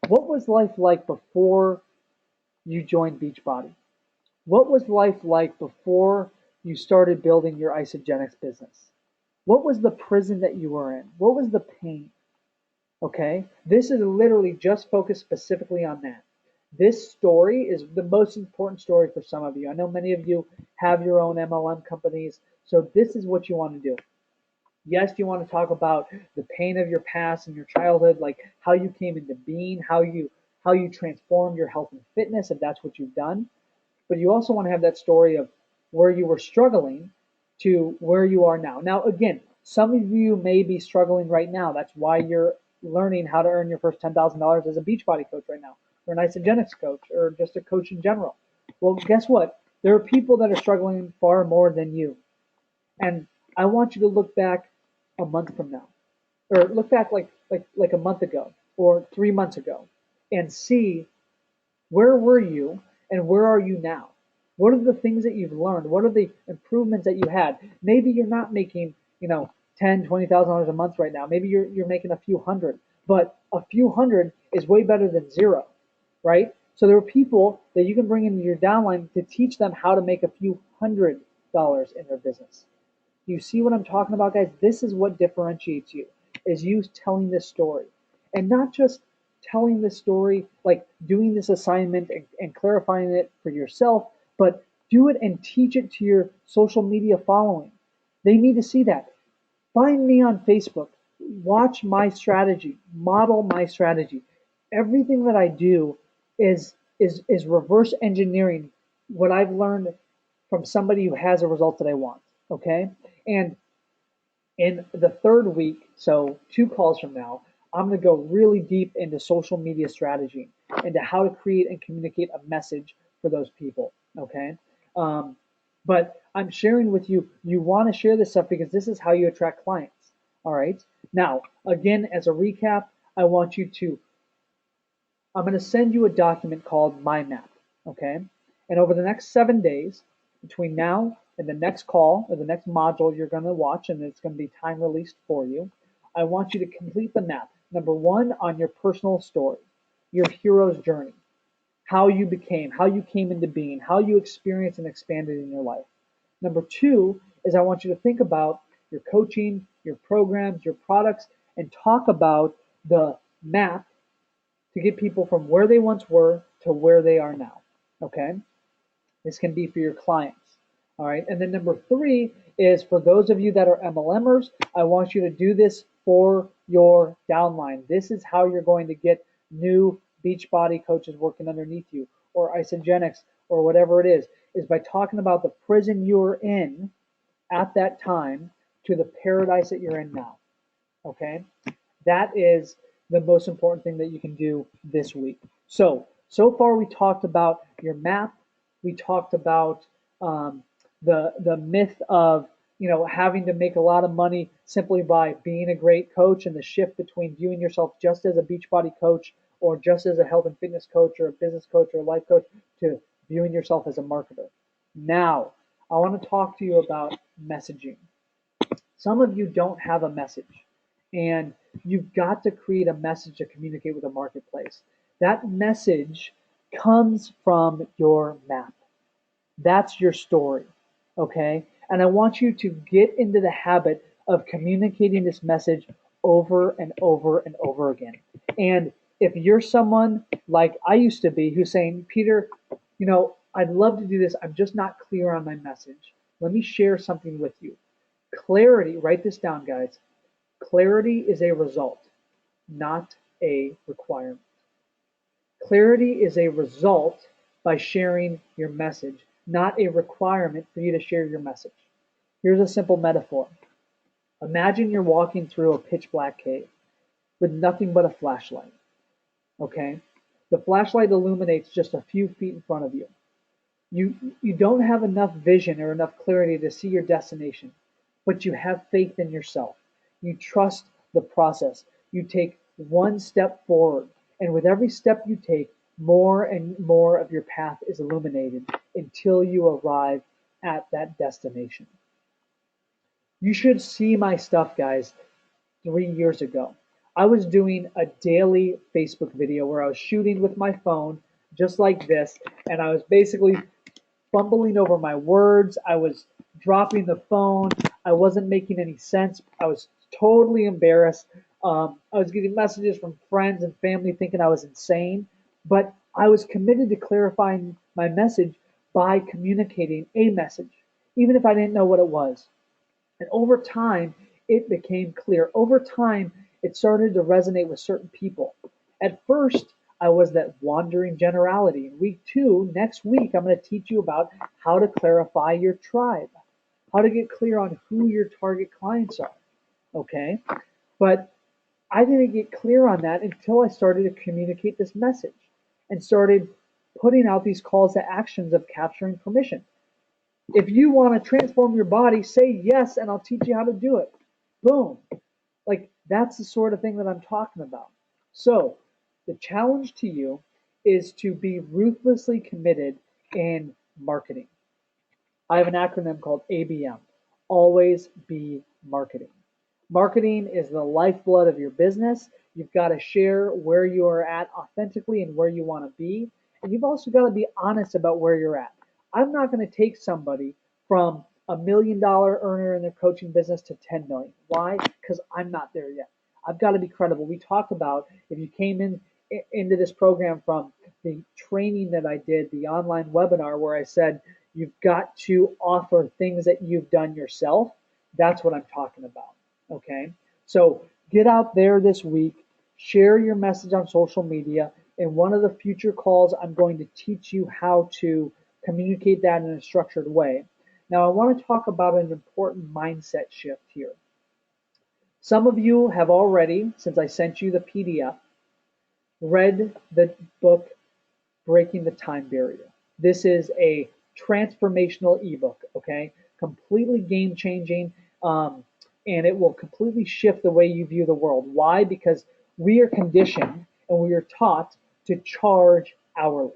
what was life like before you joined Beachbody? What was life like before you started building your Isogenics business? What was the prison that you were in? What was the pain? Okay, this is literally just focused specifically on that. This story is the most important story for some of you. I know many of you have your own MLM companies, so this is what you want to do. Yes, you want to talk about the pain of your past and your childhood, like how you came into being, how you transformed your health and fitness, if that's what you've done. But you also want to have that story of where you were struggling to where you are now. Now, again, some of you may be struggling right now. That's why you're learning how to earn your first $10,000 as a Beachbody coach right now, or an Isogenics coach, or just a coach in general. Well, guess what? There are people that are struggling far more than you. And I want you to look back a month from now, or look back like a month ago or 3 months ago, and see where were you and where are you now? What are the things that you've learned? What are the improvements that you had? Maybe you're not making, $10,000, $20,000 a month right now. Maybe you're making a few hundred, but a few hundred is way better than zero, right? So there are people that you can bring into your downline to teach them how to make a few $100 in their business. You see what I'm talking about, guys? This is what differentiates you, is you telling this story. And not just telling this story, like doing this assignment and clarifying it for yourself, but do it and teach it to your social media following. They need to see that. Find me on Facebook. Watch my strategy. Model my strategy. Everything that I do is reverse engineering what I've learned from somebody who has a result that I want. Okay? And in the third week, so 2 calls from now, I'm going to go really deep into social media strategy, into how to create and communicate a message for those people. Okay. But I'm sharing with you, you want to share this stuff because this is how you attract clients. All right. Now, again, as a recap, I want you to, I'm going to send you a document called My Map. Okay. And over the next 7 days, between now and the next call or the next module you're going to watch, and it's going to be time released for you, I want you to complete the map. Number one, on your personal story, your hero's journey, how you became, how you came into being, how you experienced and expanded in your life. Number two is I want you to think about your coaching, your programs, your products, and talk about the map to get people from where they once were to where they are now. Okay? This can be for your clients. All right. And then number three is for those of you that are MLMers, I want you to do this for your downline. This is how you're going to get new Beachbody coaches working underneath you, or Isogenics, or whatever it is by talking about the prison you were in at that time to the paradise that you're in now. Okay. That is the most important thing that you can do this week. So far we talked about your map. We talked about the myth of having to make a lot of money simply by being a great coach, and the shift between viewing yourself just as a Beachbody coach or just as a health and fitness coach or a business coach or a life coach to viewing yourself as a marketer. Now, I want to talk to you about messaging. Some of you don't have a message, and you've got to create a message to communicate with the marketplace. That message comes from your map. That's your story, okay? And I want you to get into the habit of communicating this message over and over and over again. And if you're someone like I used to be who's saying, Peter, I'd love to do this, I'm just not clear on my message. Let me share something with you. Clarity, write this down, guys. Clarity is a result, not a requirement. Clarity is a result by sharing your message, not a requirement for you to share your message. Here's a simple metaphor. Imagine you're walking through a pitch black cave with nothing but a flashlight. Okay? The flashlight illuminates just a few feet in front of you. You don't have enough vision or enough clarity to see your destination, but you have faith in yourself. You trust the process. You take one step forward, and with every step you take, more and more of your path is illuminated until you arrive at that destination. You should see my stuff, guys. 3 years ago, I was doing a daily Facebook video where I was shooting with my phone just like this, and I was basically fumbling over my words. I was dropping the phone. I wasn't making any sense. I was totally embarrassed. I was getting messages from friends and family thinking I was insane, but I was committed to clarifying my message by communicating a message, even if I didn't know what it was. And over time, it became clear. Over time, it started to resonate with certain people. At first, I was that wandering generality. In week 2, next week, I'm going to teach you about how to clarify your tribe, how to get clear on who your target clients are. Okay? But I didn't get clear on that until I started to communicate this message and started putting out these calls to actions of capturing permission. If you want to transform your body, say yes, and I'll teach you how to do it. Boom. Like, that's the sort of thing that I'm talking about. So, the challenge to you is to be ruthlessly committed in marketing. I have an acronym called ABM. Always be marketing. Marketing is the lifeblood of your business. You've got to share where you are at authentically and where you want to be. And you've also got to be honest about where you're at. I'm not going to take somebody from $1 million earner in their coaching business to 10 million. Why? Because I'm not there yet. I've got to be credible. We talked about if you came into this program from the training that I did, the online webinar where I said you've got to offer things that you've done yourself. That's what I'm talking about. Okay. So get out there this week, share your message on social media. In one of the future calls, I'm going to teach you how to communicate that in a structured way. Now, I want to talk about an important mindset shift here. Some of you have already, since I sent you the PDF, read the book Breaking the Time Barrier. This is a transformational ebook, okay? Completely game changing, and it will completely shift the way you view the world. Why? Because we are conditioned and we are taught to charge hourly.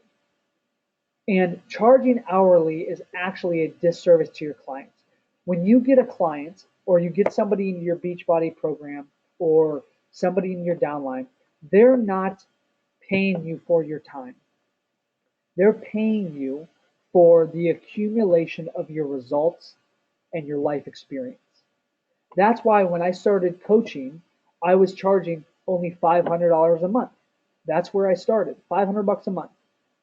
And charging hourly is actually a disservice to your clients. When you get a client or you get somebody in your Beachbody program or somebody in your downline, they're not paying you for your time. They're paying you for the accumulation of your results and your life experience. That's why when I started coaching, I was charging only $500 a month. That's where I started, $500 a month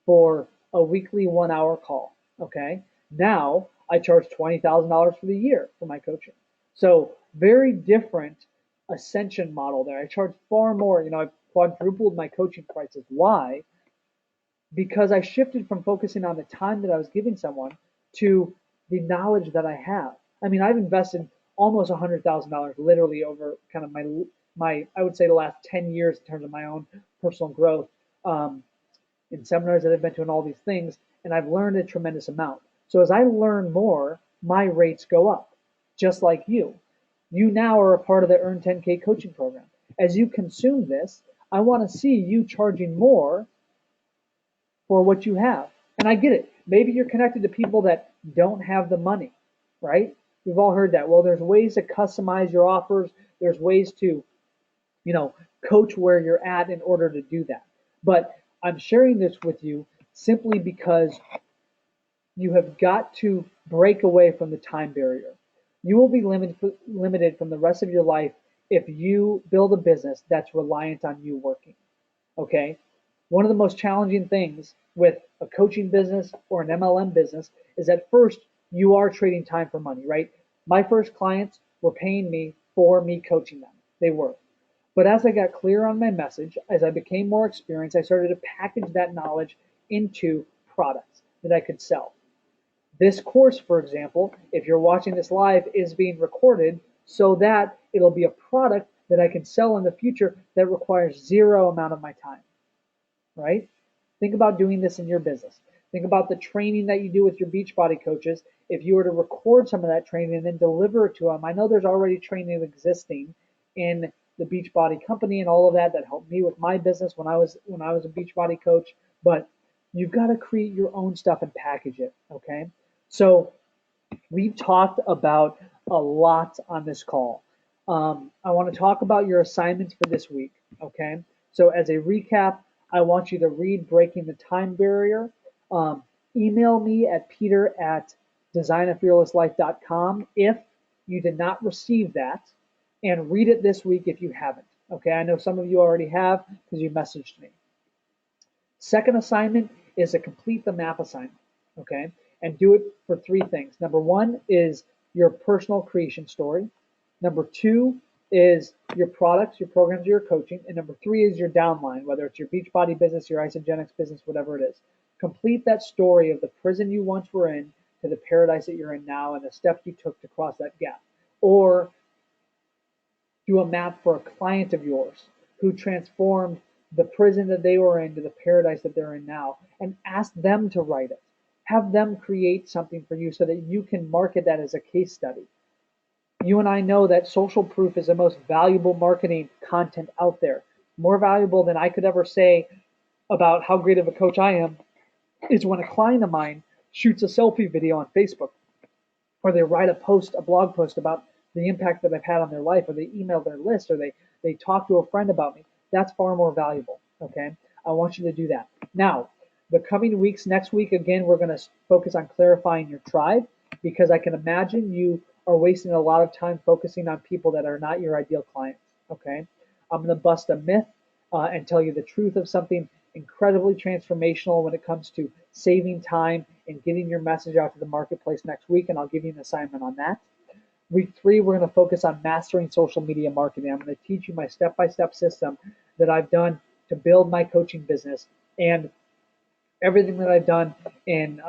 for a weekly 1 hour call. Okay. Now I charge $20,000 for the year for my coaching. So very different ascension model there. I charge far more. I've quadrupled my coaching prices. Why? Because I shifted from focusing on the time that I was giving someone to the knowledge that I have. I mean, I've invested almost $100,000 literally over kind of my I would say the last 10 years in terms of my own personal growth, in seminars that I've been to and all these things, and I've learned a tremendous amount. So as I learn more, my rates go up, just like you. You now are a part of the Earn 10K coaching program. As you consume this, I want to see you charging more for what you have. And I get it. Maybe you're connected to people that don't have the money, right? We've all heard that. Well, there's ways to customize your offers. There's ways to, coach where you're at in order to do that. But I'm sharing this with you simply because you have got to break away from the time barrier. You will be limited from the rest of your life if you build a business that's reliant on you working. Okay? One of the most challenging things with a coaching business or an MLM business is at first you are trading time for money, right? My first clients were paying me for me coaching them. They were. But as I got clear on my message, as I became more experienced, I started to package that knowledge into products that I could sell. This course, for example, if you're watching this live, is being recorded so that it'll be a product that I can sell in the future that requires zero amount of my time, right? Think about doing this in your business. Think about the training that you do with your Beachbody coaches. If you were to record some of that training and then deliver it to them, I know there's already training existing in the Beachbody company and all of that helped me with my business when I was a Beachbody coach. but you've got to create your own stuff and package it. Okay. So we've talked about a lot on this call. I want to talk about your assignments for this week. Okay. So as a recap, I want you to read Breaking the Time Barrier. Um, Email me at peter@designafearlesslife.com if you did not receive that, and read it this week if you haven't. Okay. I know some of you already have because you messaged me. Second assignment is to complete the map assignment, okay? And do it for three things. Number one is your personal creation story. Number two is your products, your programs, your coaching. And number three is your downline, whether it's your Beachbody business, your Isogenics business, whatever it is. Complete that story of the prison you once were in to the paradise that you're in now and the steps you took to cross that gap. Or do a map for a client of yours who transformed the prison that they were in to the paradise that they're in now, and ask them to write it. Have them create something for you so that you can market that as a case study. You and I know that social proof is the most valuable marketing content out there. More valuable than I could ever say about how great of a coach I am is when a client of mine shoots a selfie video on Facebook, or they write a blog post about the impact that I've had on their life, or they email their list, or they talk to a friend about me. That's far more valuable. Okay. I want you to do that. Now, the coming weeks, next week, again, we're going to focus on clarifying your tribe, because I can imagine you are wasting a lot of time focusing on people that are not your ideal clients. Okay. I'm going to bust a myth and tell you the truth of something incredibly transformational when it comes to saving time and getting your message out to the marketplace next week, and I'll give you an assignment on that. Week 3, we're going to focus on mastering social media marketing. I'm going to teach you my step-by-step system that I've done to build my coaching business, and everything that I've done in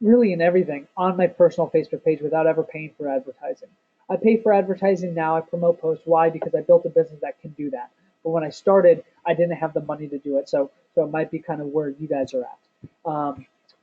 really in everything on my personal Facebook page without ever paying for advertising. I pay for advertising now. I promote posts. Why? Because I built a business that can do that. But when I started, I didn't have the money to do it. So it might be kind of where you guys are at.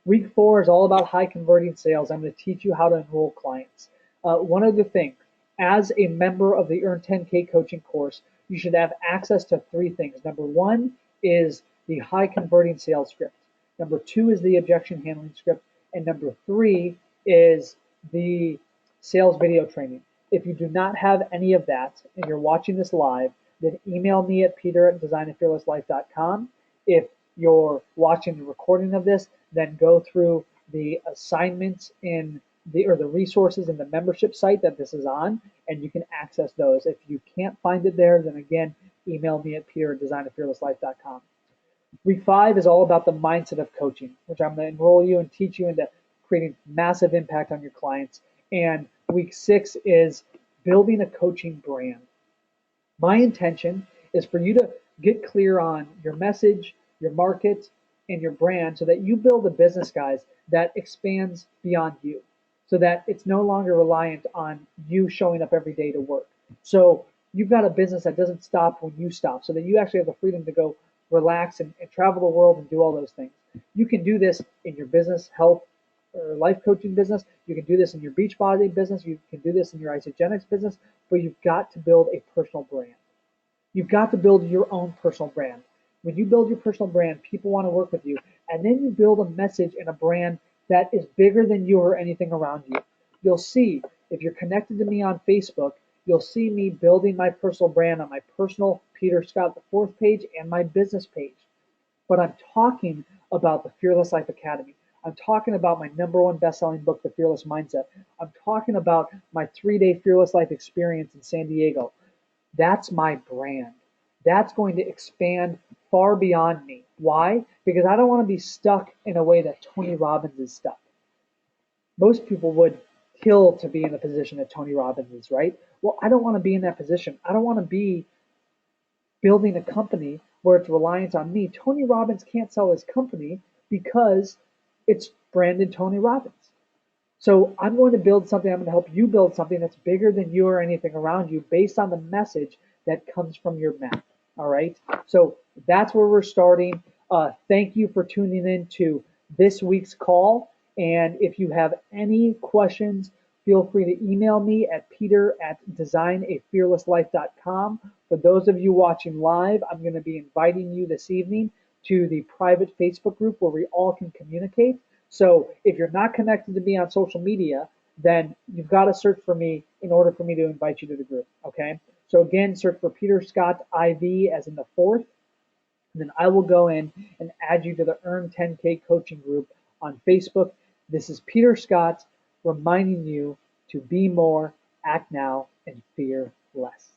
Week 4 is all about high converting sales. I'm going to teach you how to enroll clients. One other thing, as a member of the Earn 10K coaching course, you should have access to 3 things. Number 1 is the high converting sales script. Number 2 is the objection handling script. And number 3 is the sales video training. If you do not have any of that and you're watching this live, then email me at peter@designafearlesslife.com. If you're watching the recording of this, then go through the assignments in the resources in the membership site that this is on, and you can access those. If you can't find it there, then again, email me at peter@designafearlesslife.com. Week 5 is all about the mindset of coaching, which I'm going to enroll you and teach you into creating massive impact on your clients. And week 6 is building a coaching brand. My intention is for you to get clear on your message, your market, and your brand so that you build a business, guys, that expands beyond you, so that it's no longer reliant on you showing up every day to work. So you've got a business that doesn't stop when you stop, so that you actually have the freedom to go relax and travel the world and do all those things. You can do this in your business, health, or life coaching business. You can do this in your Beachbody business. You can do this in your Isogenics business, but you've got to build a personal brand. You've got to build your own personal brand. When you build your personal brand, people want to work with you. And then you build a message and a brand that is bigger than you or anything around you. You'll see, if you're connected to me on Facebook, you'll see me building my personal brand on my personal Peter Scott IV page and my business page. But I'm talking about the Fearless Life Academy. I'm talking about my #1 best-selling book, The Fearless Mindset. I'm talking about my 3-day Fearless Life experience in San Diego. That's my brand. That's going to expand far beyond me. Why? Because I don't want to be stuck in a way that Tony Robbins is stuck. Most people would kill to be in the position that Tony Robbins is, right? Well, I don't want to be in that position. I don't want to be building a company where it's reliant on me. Tony Robbins can't sell his company because it's branded Tony Robbins. So I'm going to build something, I'm going to help you build something that's bigger than you or anything around you based on the message that comes from your map. All right. So that's where we're starting. Thank you for tuning in to this week's call. And if you have any questions, feel free to email me at peter@designafearlesslife.com. For those of you watching live, I'm going to be inviting you this evening to the private Facebook group where we all can communicate. So if you're not connected to me on social media, then you've got to search for me in order for me to invite you to the group. Okay. So again, search for Peter Scott IV as in the fourth. And then I will go in and add you to the Earn 10K coaching group on Facebook. This is Peter Scott reminding you to be more, act now, and fear less.